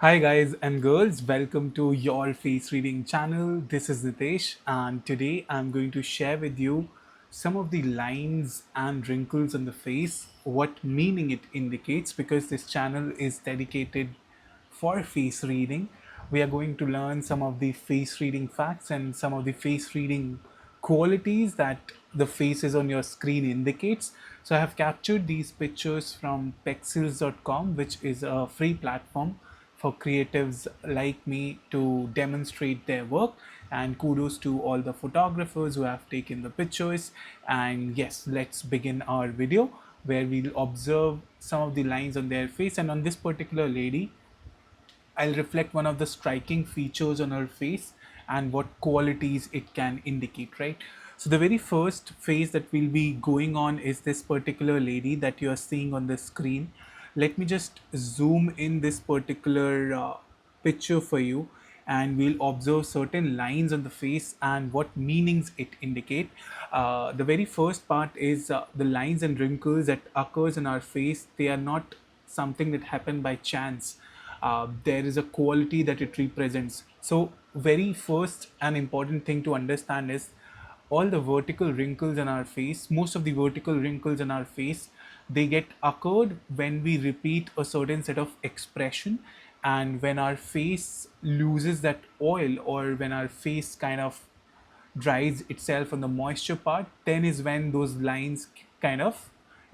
Hi guys and girls, welcome to your face reading channel. This is Nitesh and today I'm going to share with you some of the lines and wrinkles on the face, what meaning it indicates because this channel is dedicated for face reading. We are going to learn some of the face reading facts and some of the face reading qualities that the faces on your screen indicates. So I have captured these pictures from pexels.com, which is a free platform for creatives like me to demonstrate their work, and kudos to all the photographers who have taken the pictures. And yes, let's begin our video where we'll observe some of the lines on their face. And on this particular lady, I'll reflect one of the striking features on her face and what qualities it can indicate, right? So, the very first face that we'll be going on is this particular lady that you are seeing on the screen. Let me just zoom in this particular picture for you, and we'll observe certain lines on the face and what meanings it indicate. The very first part is the lines and wrinkles that occurs in our face. They are not something that happen by chance. There is a quality that it represents. So, very first and important thing to understand is all the vertical wrinkles in our face, most of the vertical wrinkles in our face, they get occurred when we repeat a certain set of expression, and when our face loses that oil, or when our face kind of dries itself on the moisture part, then is when those lines kind of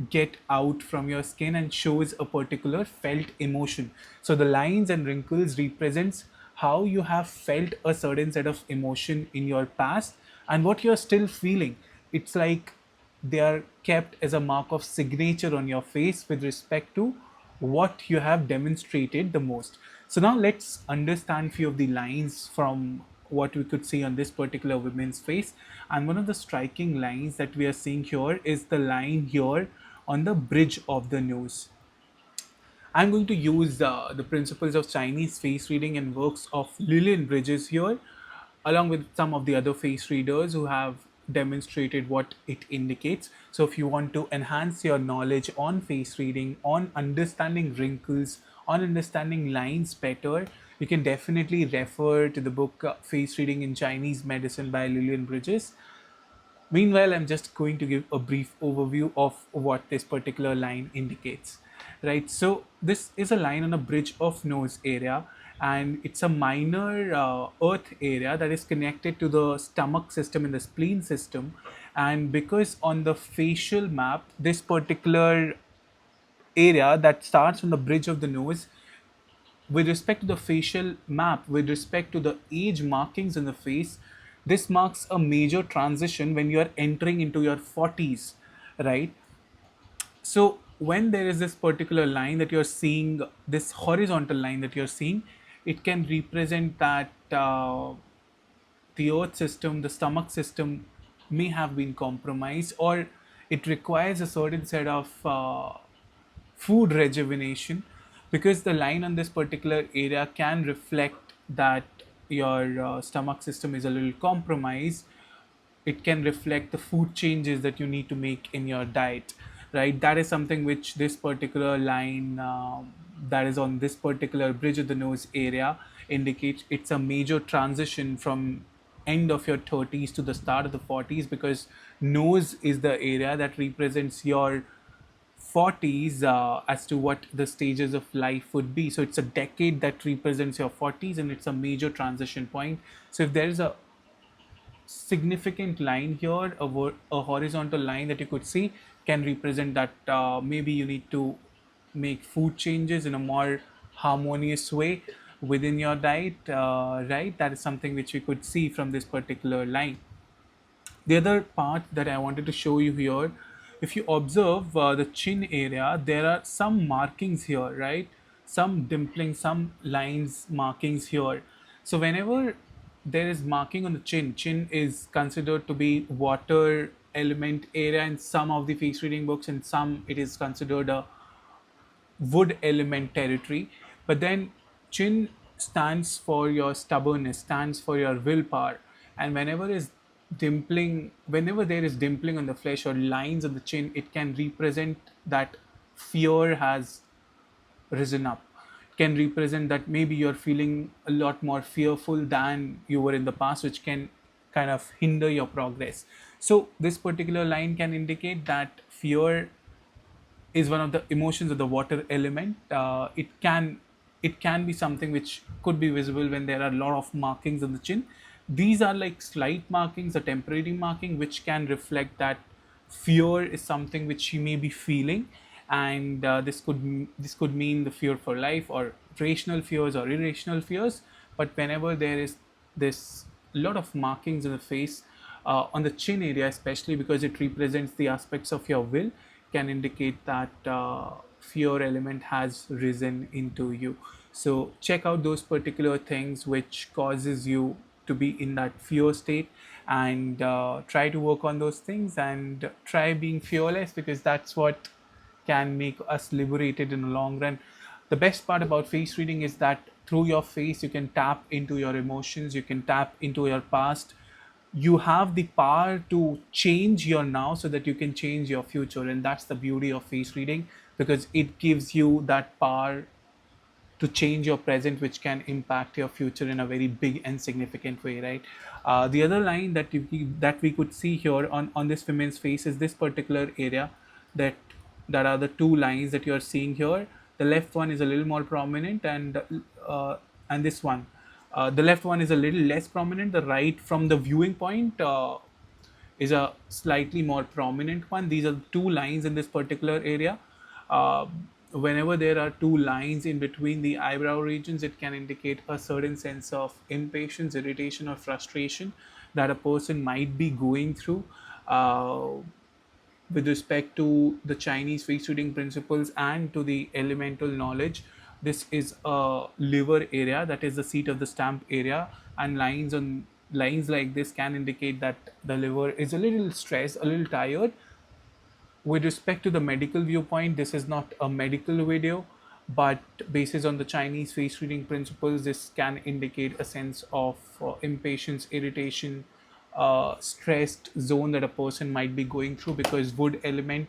get out from your skin and shows a particular felt emotion. So the lines and wrinkles represents how you have felt a certain set of emotion in your past and what you're still feeling. It's like they are kept as a mark of signature on your face with respect to what you have demonstrated the most. So now let's understand few of the lines from what we could see on this particular woman's face. And one of the striking lines that we are seeing here is the line here on the bridge of the nose. I'm going to use the principles of Chinese face reading and works of Lillian Bridges here, along with some of the other face readers who have demonstrated what it indicates. So, if you want to enhance your knowledge on face reading, on understanding wrinkles, on understanding lines better, you can definitely refer to the book Face Reading in Chinese Medicine by Lillian Bridges. Meanwhile, I'm just going to give a brief overview of what this particular line indicates. Right, so this is a line on a bridge of nose area, and it's a minor earth area that is connected to the stomach system and the spleen system. And because on the facial map, this particular area that starts from the bridge of the nose, with respect to the facial map, with respect to the age markings in the face, this marks a major transition when you are entering into your 40s, right? So, when there is this particular line that you're seeing, this horizontal line that you're seeing, it can represent that the earth system, the stomach system may have been compromised, or it requires a certain set of food rejuvenation, because the line on this particular area can reflect that your stomach system is a little compromised. It can reflect the food changes that you need to make in your diet, right? That is something which this particular line that is on this particular bridge of the nose area indicates. It's a major transition from end of your 30s to the start of the 40s, because nose is the area that represents your 40s, as to what the stages of life would be. So it's a decade that represents your 40s, and it's a major transition point. So if there is a significant line here, a horizontal line that you could see, can represent that maybe you need to make food changes in a more harmonious way within your diet, right? That is something which we could see from this particular line. The other part that I wanted to show you here, if you observe the chin area, there are some markings here, right? Some dimpling, some lines, markings here. So whenever there is marking on the chin, chin is considered to be water element area in some of the face reading books, and some it is considered a wood element territory. But then chin stands for your stubbornness, stands for your willpower. And whenever there is dimpling on the flesh or lines on the chin, it can represent that fear has risen up. It can represent that maybe you're feeling a lot more fearful than you were in the past, which can kind of hinder your progress. So this particular line can indicate that fear is one of the emotions of the water element. It can be something which could be visible when there are a lot of markings on the chin. These are like slight markings, a temporary marking, which can reflect that fear is something which she may be feeling, and this could mean the fear for life, or rational fears or irrational fears. But whenever there is this lot of markings in the face, on the chin area especially, because it represents the aspects of your will, can indicate that fear element has risen into you. So check out those particular things which causes you to be in that fear state, and try to work on those things, and try being fearless, because that's what can make us liberated in the long run. The best part about face reading is that through your face you can tap into your emotions, you can tap into your past. You have the power to change your now so that you can change your future, and that's the beauty of face reading, because it gives you that power to change your present, which can impact your future in a very big and significant way, right? The other line that we could see here on this woman's face is this particular area, that that are the two lines that you're seeing here. The left one is a little more prominent, and this one, the left one is a little less prominent. The right, from the viewing point, is a slightly more prominent one. These are two lines in this particular area. Uh, Whenever there are two lines in between the eyebrow regions, it can indicate a certain sense of impatience, irritation, or frustration that a person might be going through. With respect to the Chinese face reading principles and to the elemental knowledge, this is a liver area, that is the seat of the stamp area, and lines like this can indicate that the liver is a little stressed, a little tired. With respect to the medical viewpoint, this is not a medical video, but basis on the Chinese face reading principles, this can indicate a sense of impatience, irritation, stressed zone that a person might be going through, because wood element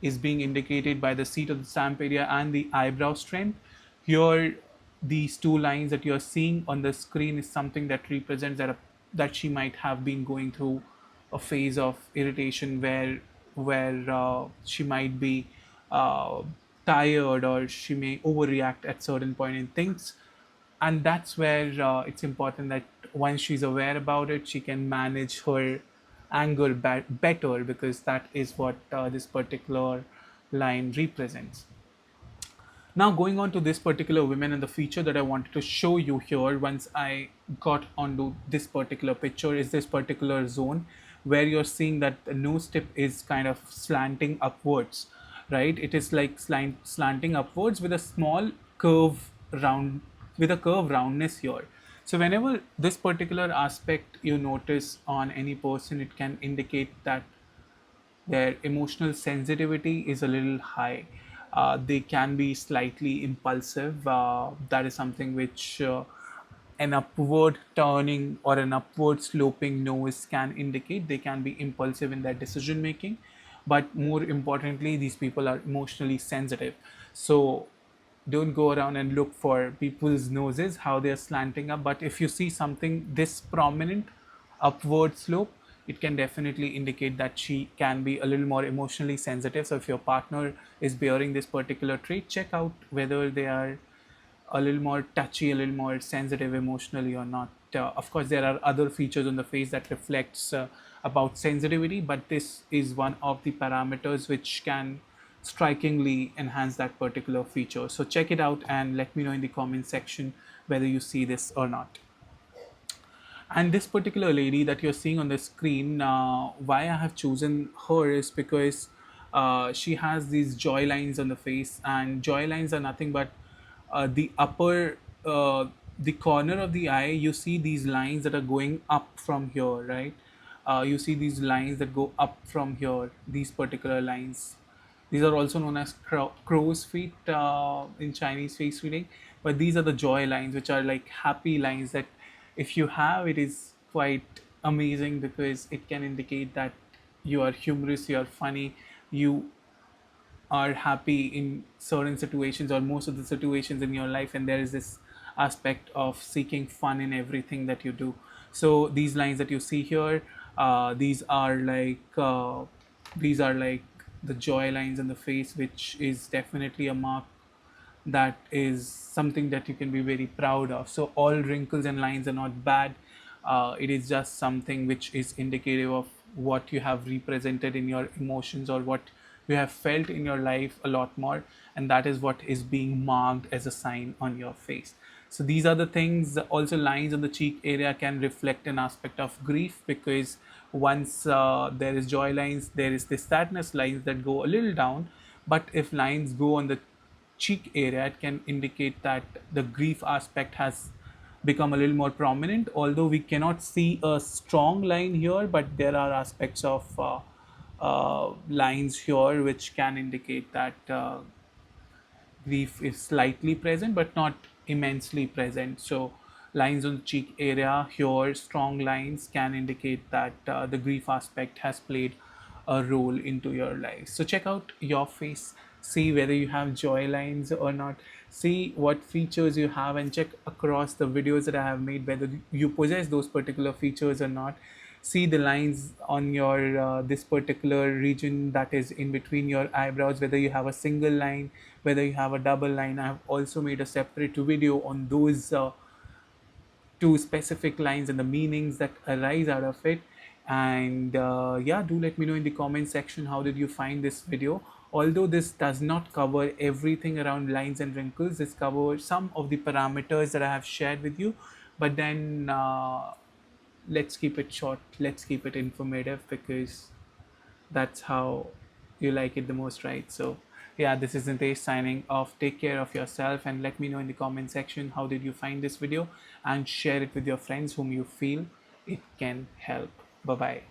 is being indicated by the seat of the stamp area and the eyebrow strength. Here, these two lines that you're seeing on the screen is something that represents that she might have been going through a phase of irritation, where she might be uh, tired, or she may overreact at certain point in things. And that's where it's important that once she's aware about it, she can manage her anger better, because that is what this particular line represents. Now, going on to this particular women, and the feature that I wanted to show you here once I got onto this particular picture, is this particular zone where you're seeing that the nose tip is kind of slanting upwards, right? It is like slanting upwards with a small curve round, with a curve roundness here. So whenever this particular aspect you notice on any person, it can indicate that their emotional sensitivity is a little high. They can be slightly impulsive. That is something which an upward turning or an upward sloping nose can indicate. They can be impulsive in their decision making, but more importantly, these people are emotionally sensitive. So don't go around and look for people's noses, how they're slanting up. But if you see something this prominent upward slope, it can definitely indicate that she can be a little more emotionally sensitive. So if your partner is bearing this particular trait, check out whether they are a little more touchy, a little more sensitive emotionally or not. Of course, there are other features on the face that reflects about sensitivity, but this is one of the parameters which can strikingly enhance that particular feature. So check it out and let me know in the comment section whether you see this or not. And this particular lady that you're seeing on the screen, why I have chosen her is because she has these joy lines on the face, and joy lines are nothing but the upper, the corner of the eye. You see these lines that are going up from here, right? You see these lines that go up from here, these particular lines. These are also known as crow's feet in Chinese face reading. But these are the joy lines, which are like happy lines that if you have, it is quite amazing, because it can indicate that you are humorous, you are funny, you are happy in certain situations or most of the situations in your life, and there is this aspect of seeking fun in everything that you do. So these lines that you see here, these are like the joy lines in the face, which is definitely a mark that is something that you can be very proud of. So all wrinkles and lines are not bad. It is just something which is indicative of what you have represented in your emotions or what you have felt in your life a lot more, and that is what is being marked as a sign on your face. So these are the things. Also, lines on the cheek area can reflect an aspect of grief, because once there is joy lines, there is this sadness lines that go a little down. But if lines go on the cheek area, it can indicate that the grief aspect has become a little more prominent. Although we cannot see a strong line here, but there are aspects of lines here which can indicate that grief is slightly present but not immensely present. So lines on the cheek area here, strong lines, can indicate that the grief aspect has played a role into your life. So check out your face, see whether you have joy lines or not, see what features you have, and check across the videos that I have made whether you possess those particular features or not. See the lines on your this particular region that is in between your eyebrows, whether you have a single line, whether you have a double line. I have also made a separate video on those two specific lines and the meanings that arise out of it. And yeah, do let me know in the comment section how did you find this video. Although this does not cover everything around lines and wrinkles, this covers some of the parameters that I have shared with you. But then let's keep it short, let's keep it informative, because that's how you like it the most, right? So yeah, this is Nitesh signing off. Take care of yourself and let me know in the comment section how did you find this video, and share it with your friends whom you feel it can help. Bye bye.